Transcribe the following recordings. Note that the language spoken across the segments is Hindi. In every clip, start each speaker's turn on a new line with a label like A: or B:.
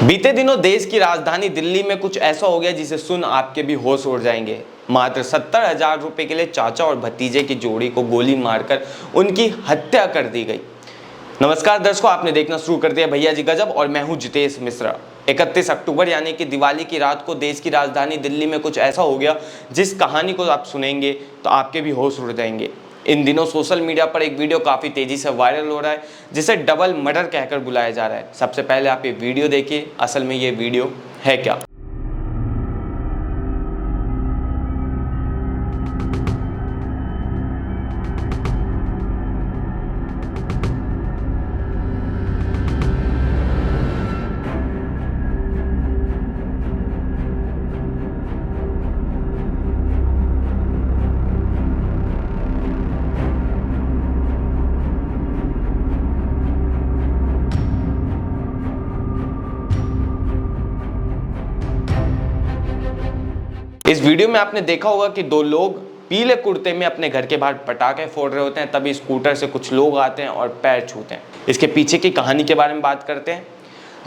A: बीते दिनों देश की राजधानी दिल्ली में कुछ ऐसा हो गया जिसे सुन आपके भी होश उड़ जाएंगे। मात्र 70,000 रुपए के लिए चाचा और भतीजे की जोड़ी को गोली मारकर उनकी हत्या कर दी गई। नमस्कार दर्शकों, आपने देखना शुरू कर दिया भैया जी गजब और मैं हूं जितेश मिश्रा। 31 अक्टूबर यानी कि दिवाली की रात को देश की राजधानी दिल्ली में कुछ ऐसा हो गया जिस कहानी को आप सुनेंगे तो आपके भी होश उड़ जाएंगे। इन दिनों सोशल मीडिया पर एक वीडियो काफ़ी तेज़ी से वायरल हो रहा है जिसे डबल मर्डर कहकर बुलाया जा रहा है। सबसे पहले आप ये वीडियो देखिए, असल में ये वीडियो है क्या। इस वीडियो में आपने देखा होगा कि दो लोग पीले कुर्ते में अपने घर के बाहर पटाखे फोड़ रहे होते हैं, तभी स्कूटर से कुछ लोग आते हैं और पैर छूते हैं। इसके पीछे की कहानी के बारे में बात करते हैं।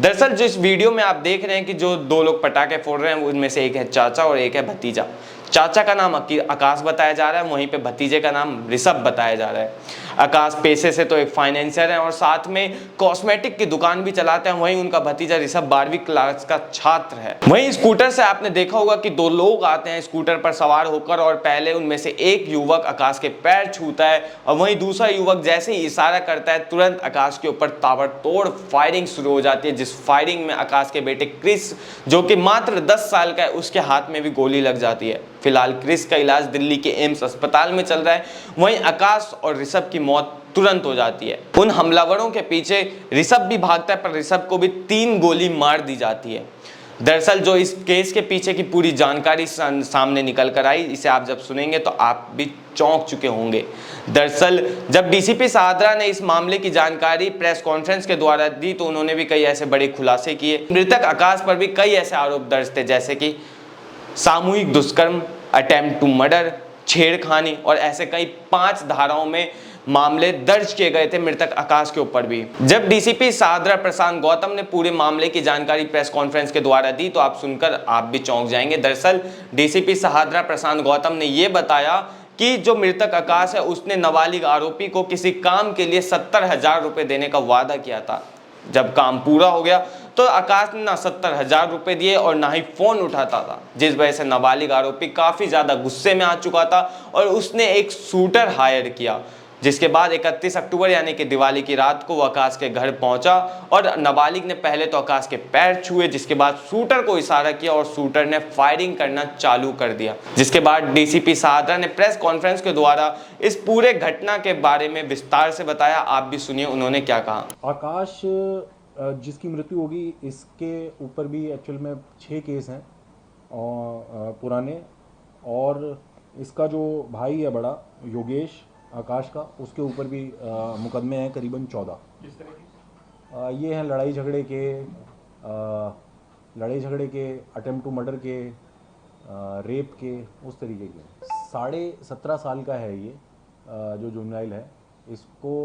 A: दरअसल जिस वीडियो में आप देख रहे हैं कि जो दो लोग पटाखे फोड़ रहे हैं उनमें से एक है चाचा और एक है भतीजा। चाचा का नाम आकाश बताया जा रहा है, वहीं पे भतीजे का नाम ऋषभ बताया जा रहा है। आकाश पेशे से तो एक फाइनेंसर है और साथ में कॉस्मेटिक की दुकान भी चलाते हैं। वहीं उनका भतीजा ऋषभ 12वीं क्लास का छात्र है। वहीं स्कूटर से आपने देखा होगा कि दो लोग आते हैं स्कूटर पर सवार होकर और पहले उनमें से एक युवक आकाश के पैर छूता है और वहीं दूसरा युवक जैसे ही इशारा करता है तुरंत आकाश के ऊपर ताबड़तोड़ फायरिंग शुरू हो जाती है। जिस फायरिंग में आकाश के बेटे क्रिस जो कि मात्र 10 साल का है उसके हाथ में भी गोली लग जाती है। फिलहाल क्रिस का इलाज दिल्ली के एम्स अस्पताल में चल रहा है। वहीं आकाश और ऋषभ की मौत तुरंत हो जाती है। उन हमलावरों के पीछे ऋषभ भी भागता है पर ऋषभ को भी 3 गोली मार दी जाती है। दरअसल जो इस केस के पीछे की पूरी जानकारी सामने निकल कर आई, इसे आप जब सुनेंगे तो आप भी चौंक चुके होंगे। दरअसल जब डीसीपी सादरा ने इस मामले की जानकारी प्रेस कॉन्फ्रेंस के द्वारा दी तो उन्होंने भी कई ऐसे बड़े खुलासे किए। मृतक आकाश पर भी कई ऐसे आरोप दर्ज थे जैसे कि सामूहिक दुष्कर्म, अटेम्प्ट टू मर्डर, छेड़खानी और ऐसे कई 5 धाराओं में मामले दर्ज किए गए थे मृतक आकाश के ऊपर भी। जब डीसीपी सादरा प्रशांत गौतम ने पूरे मामले की जानकारी प्रेस कॉन्फ्रेंस के द्वारा दी तो आप सुनकर आप भी चौंक जाएंगे। दरअसल डीसीपी सादरा प्रशांत गौतम ने यह बताया कि जो मृतक आकाश है उसने नाबालिग आरोपी को किसी काम के लिए 70,000 रुपए देने का वादा किया था। जब काम पूरा हो गया तो आकाश ने ना 70,000 रुपए दिए और ना ही फोन उठाता था, जिस वजह से नाबालिग आरोपी काफी ज्यादा गुस्से में आ चुका था और उसने एक शूटर हायर किया। जिसके बाद 31 अक्टूबर यानी कि दिवाली की रात को वो आकाश के घर पहुंचा और नाबालिग ने पहले तो आकाश के पैर छुए, जिसके बाद शूटर को इशारा किया और शूटर ने फायरिंग करना चालू कर दिया। जिसके बाद डीसीपी सादरा ने प्रेस कॉन्फ्रेंस के द्वारा इस पूरे घटना के बारे में विस्तार से बताया। आप भी सुनिए उन्होंने क्या कहा।
B: आकाश जिसकी मृत्यु होगी इसके ऊपर भी एक्चुअल में 6 केस हैं और पुराने, और इसका जो भाई है बड़ा योगेश आकाश का, उसके ऊपर भी मुकदमे हैं करीबन 14। ये हैं लड़ाई झगड़े के, अटेम्प्ट टू मर्डर के, रेप के, उस तरीके के। 17.5 साल का है ये जो जुवेनाइल है। इसको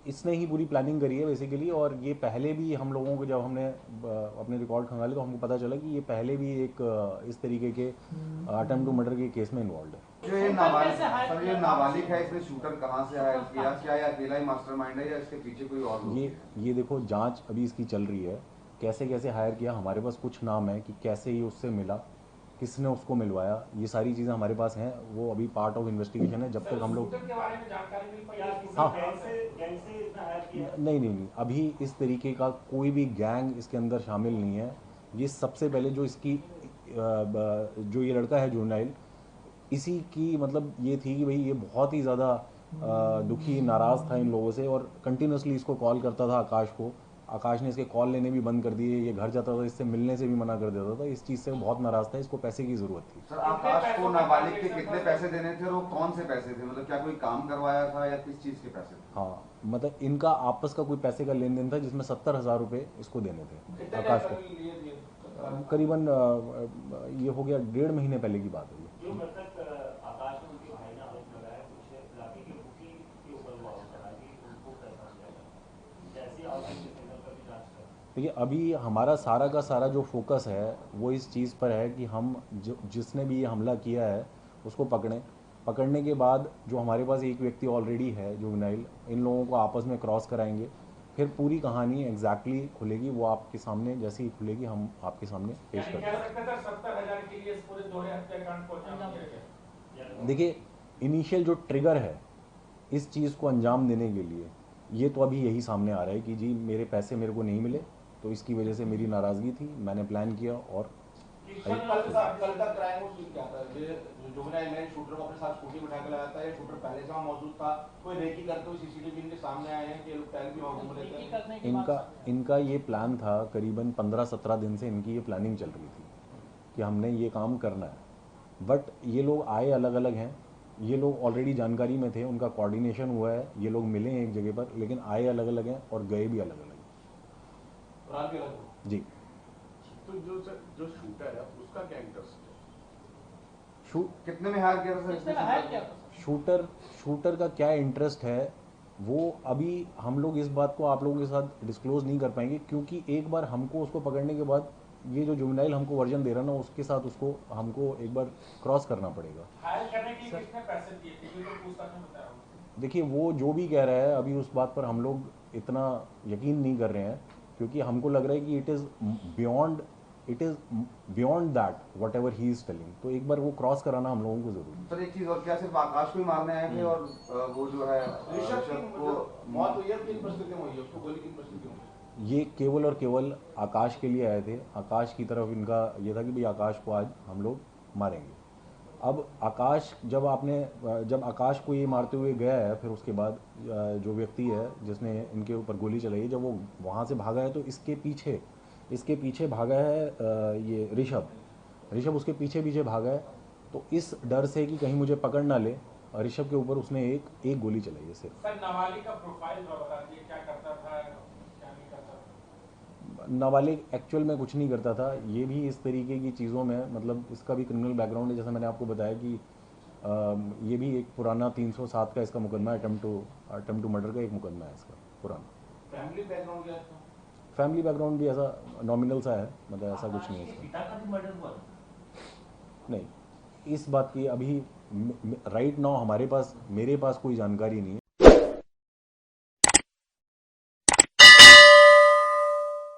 B: इसने ही पूरी प्लानिंग करी है बेसिकली, और ये पहले भी हम लोगों को जब हमने अपने रिकॉर्ड खंगाले तो हमको पता चला कि ये पहले भी एक इस तरीके के अटेम्प्ट टू मर्डर के केस में इन्वॉल्व है।
C: जो ये नाबालिग है, इसने शूटर कहाँ से हायर किया? क्या ये अकेला ही मास्टरमाइंड है या इसके पीछे कोई और लोग?
B: ये देखो जांच अभी इसकी चल रही है, कैसे कैसे हायर किया। हमारे पास कुछ नाम है कि कैसे ये उससे मिला, किसने उसको मिलवाया, ये सारी चीज़ें हमारे पास हैं। वो अभी पार्ट ऑफ इन्वेस्टिगेशन है। जब तक हम लोग हाँ नहीं, अभी इस तरीके का कोई भी गैंग इसके अंदर शामिल नहीं है। ये सबसे पहले जो इसकी जो ये लड़का है जुवेनाइल, इसी की मतलब ये थी कि भाई ये बहुत ही ज़्यादा दुखी नाराज़ था इन लोगों से और कंटिन्यूसली इसको कॉल करता था आकाश को। आकाश ने इसके कॉल लेने भी बंद कर दिए, ये घर जाता था इससे मिलने से भी मना कर देता था। इस चीज़ से बहुत नाराज़ था, इसको पैसे की ज़रूरत थी।
C: सर, आकाश को नाबालिग के कितने पैसे देने थे और वो कौन से पैसे थे? मतलब क्या कोई काम करवाया था या किस चीज़ के पैसे थे?
B: हाँ, मतलब इनका आपस का कोई पैसे का लेन देन था जिसमें 70,000 रुपये इसको देने थे आकाश को। करीबन ये हो गया 1.5 महीने पहले की बात है। देखिए अभी हमारा सारा का सारा जो फोकस है वो इस चीज़ पर है कि हम जो जिसने भी ये हमला किया है उसको पकड़ें। पकड़ने के बाद जो हमारे पास एक व्यक्ति ऑलरेडी है जुवेनाइल, इन लोगों को आपस में क्रॉस कराएंगे, फिर पूरी कहानी एग्जैक्टली खुलेगी, वो आपके सामने जैसे ही खुलेगी हम आपके सामने पेश कर
D: कह सकते हैं 70,000 के लिए इस पूरे दोहरे हत्याकांड को अंजाम दिया गया।
B: देखिए इनिशियल जो ट्रिगर है इस चीज़ को अंजाम देने के लिए, ये तो अभी यही सामने आ रहा है कि जी मेरे पैसे मेरे को नहीं मिले, तो इसकी वजह से मेरी नाराज़गी थी, मैंने प्लान किया और
E: कल का क्राइम वो क्या था? जो जुवेनाइल मैन शूटर को अपने साथ स्कूटी बिठा के लाया था, या शूटर पहले से वहाँ मौजूद था? कोई रेकी करते हुए सीसीटीवी इनके सामने आए हैं कि ये लोग पहले भी वहाँ घूम रहे थे?
B: इनका ये प्लान था, करीबन 15-17 दिन से इनकी ये प्लानिंग चल रही थी कि हमने ये काम करना है। बट ये लोग आए अलग अलग हैं, ये लोग ऑलरेडी जानकारी में थे, उनका कोऑर्डिनेशन हुआ है, ये लोग मिले हैं एक जगह पर, लेकिन आए अलग अलग हैं और गए भी अलग अलग हैं।
E: रात के अलग
B: जी।
F: तो जो शूटर है उसका क्या इंटरेस्ट है?
C: कितने में हायर किया था?
B: शूटर का क्या इंटरेस्ट है वो अभी हम लोग इस बात को आप लोगों के साथ डिस्क्लोज नहीं कर पाएंगे, क्योंकि एक बार हमको उसको पकड़ने के बाद ये जो जुवेनाइल हमको वर्जन दे रहा है ना, उसके साथ उसको हमको एक बार क्रॉस करना पड़ेगा।
D: हायर करने के लिए कितने पैसे दिए थे, क्योंकि पूछताछ में बताया हूं।
B: देखिए वो जो भी कह रहा है अभी उस बात पर हम लोग इतना यकीन नहीं कर रहे हैं, क्योंकि हमको लग रहा है कि it is beyond that what ever he is telling. तो एक बार वो क्रॉस कराना हम लोगों को जरूरी।
C: सर एक चीज और, क्या सिर्फ आकाश को ही मारने आए थे और वो जो है
E: ऋषभ
C: को
E: की मौत हुई है, किन परिस्थितियों में हुई है? उसको गोली किन परिस्थितियों में?
B: ये केवल और केवल आकाश के लिए आए थे, आकाश की तरफ इनका ये था कि भाई आकाश को आज हम लोग मारेंगे। अब आकाश जब आकाश को ये मारते हुए गया है, फिर उसके बाद जो व्यक्ति है जिसने इनके ऊपर गोली चलाई है, जब वो वहाँ से भागा है तो इसके पीछे भागा है ये ऋषभ उसके पीछे भागा है। तो इस डर से कि कहीं मुझे पकड़ ना ले, ऋषभ के ऊपर उसने एक गोली चलाई है सिर्फ।
D: सर नाबालिग का प्रोफाइल बता दिए, क्या करता था क्या नहीं करता था?
B: नाबालिग एक्चुअल में कुछ नहीं करता था, ये भी इस तरीके की चीज़ों में, मतलब इसका भी क्रिमिनल बैकग्राउंड है। जैसा मैंने आपको बताया कि ये भी एक पुराना 307 का इसका मुकदमा है, अटेम्प्ट टू मर्डर का एक मुकदमा है इसका पुराना।
E: फैमिली बैकग्राउंड क्या है?
B: फैमिली बैकग्राउंड भी ऐसा नॉमिनल सा है, मतलब ऐसा कुछ नहीं है इसका।
E: पिता का भी मर्डर हुआ?
B: नहीं, इस बात की अभी राइट नाउ मेरे पास कोई जानकारी नहीं है।